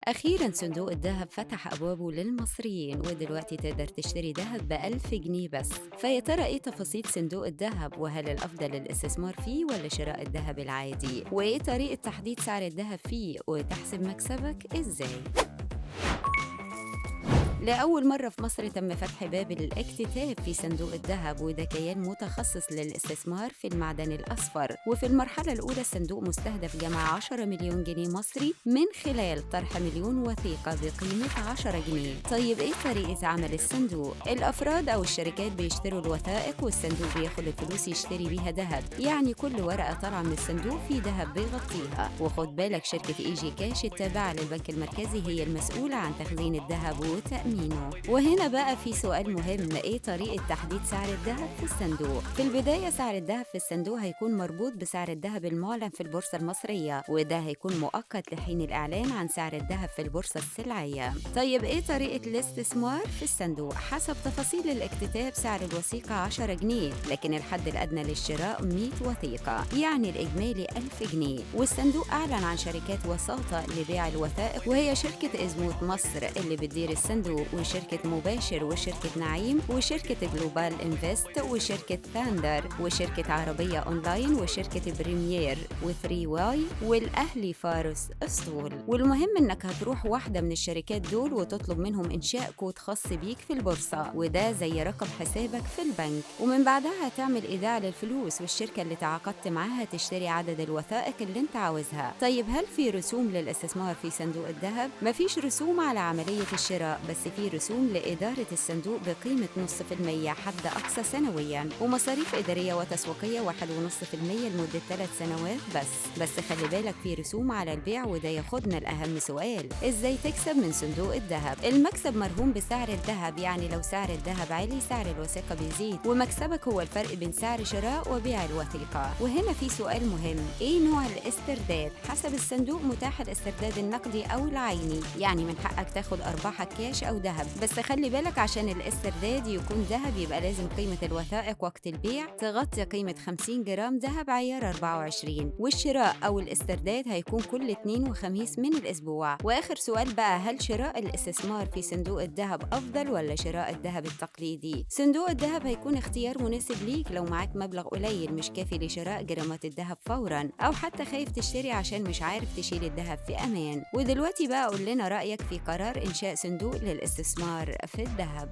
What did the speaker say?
أخيراً صندوق الذهب فتح أبوابه للمصريين، ودلوقتي تقدر تشتري ذهب ب1000 جنيه بس. فيا ترى إيه تفاصيل صندوق الذهب؟ وهل الأفضل الاستثمار فيه ولا شراء الذهب العادي؟ وإيه طريقة تحديد سعر الذهب فيه؟ وتحسب مكسبك إزاي؟ لأول مرة في مصر تم فتح باب الاكتتاب في صندوق الذهب، وده كيان متخصص للاستثمار في المعدن الأصفر. وفي المرحلة الأولى الصندوق مستهدف جمع 10 مليون جنيه مصري من خلال طرح مليون وثيقة بقيمة 10 جنيه. طيب إيه طريقة عمل الصندوق؟ الأفراد أو الشركات بيشتروا الوثائق، والصندوق بياخد الفلوس يشتري بيها ذهب. يعني كل ورقة طالعة من الصندوق في ذهب بيغطيها. وخد بالك شركة إيجي كاش التابعة للبنك المركزي هي المسؤولة عن تخزين الذهب وتأمينه. وهنا بقى في سؤال مهم، ايه طريقة تحديد سعر الذهب في الصندوق؟ في البداية سعر الذهب في الصندوق هيكون مربوط بسعر الذهب المعلن في البورصة المصرية، وده هيكون مؤقت لحين الإعلان عن سعر الذهب في البورصة السلعية. طيب ايه طريقة الاستثمار في الصندوق؟ حسب تفاصيل الاكتتاب سعر الوثيقة 10 جنيه، لكن الحد الأدنى للشراء 100 وثيقة، يعني الإجمالي 1000 جنيه. والصندوق أعلن عن شركات وساطة لبيع الوثائق، وهي شركة إزموت مصر اللي بتدير الصندوق، وشركة مباشر، وشركة نعيم، وشركة جلوبال انفست، وشركة ثاندر، وشركة عربية أونلاين، وشركة بريمير، وثري واي، والأهلي فارس أسطول. والمهم إنك هتروح واحدة من الشركات دول وتطلب منهم إنشاء كود خاص بيك في البورصة، وده زي رقم حسابك في البنك. ومن بعدها هتعمل إيداع للفلوس، والشركة اللي تعاقدت معاها تشتري عدد الوثائق اللي انت عاوزها. طيب هل في رسوم للاستثمار في صندوق الذهب؟ مفيش رسوم على عملية الشراء، بس في رسوم لإدارة الصندوق بقيمة 0.5% حد أقصى سنوياً، ومصاريف إدارية وتسويقية 1.5% لمدة 3 سنوات بس خلي بالك في رسوم على البيع، وده ياخدنا لأهم سؤال، إزاي تكسب من صندوق الذهب؟ المكسب مرهون بسعر الذهب، يعني لو سعر الذهب عالي سعر الوثيقة بيزيد، ومكسبك هو الفرق بين سعر شراء وبيع الوثيقة. وهنا في سؤال مهم، إيه نوع الاسترداد؟ حسب الصندوق متاح الاسترداد النقدي أو العيني، يعني من حقك تاخد أرباحك كاش أو ذهب، بس خلي بالك عشان الاسترداد يكون ذهب يبقى لازم قيمة الوثائق وقت البيع تغطي قيمة 50 جرام ذهب عيار 24، والشراء أو الاسترداد هيكون كل اثنين وخميس من الأسبوع. وآخر سؤال بقى، هل شراء الاستثمار في صندوق الذهب أفضل ولا شراء الذهب التقليدي؟ صندوق الذهب هيكون اختيار مناسب ليك لو معاك مبلغ قليل مش كافي لشراء جرامات الذهب فوراً، أو حتى خايف تشتري عشان مش عارف تشيل الذهب في أمان. ودلوقتي بقى قول لنا رأيك في قرار إنشاء صندوق للاستثمار في الذهب.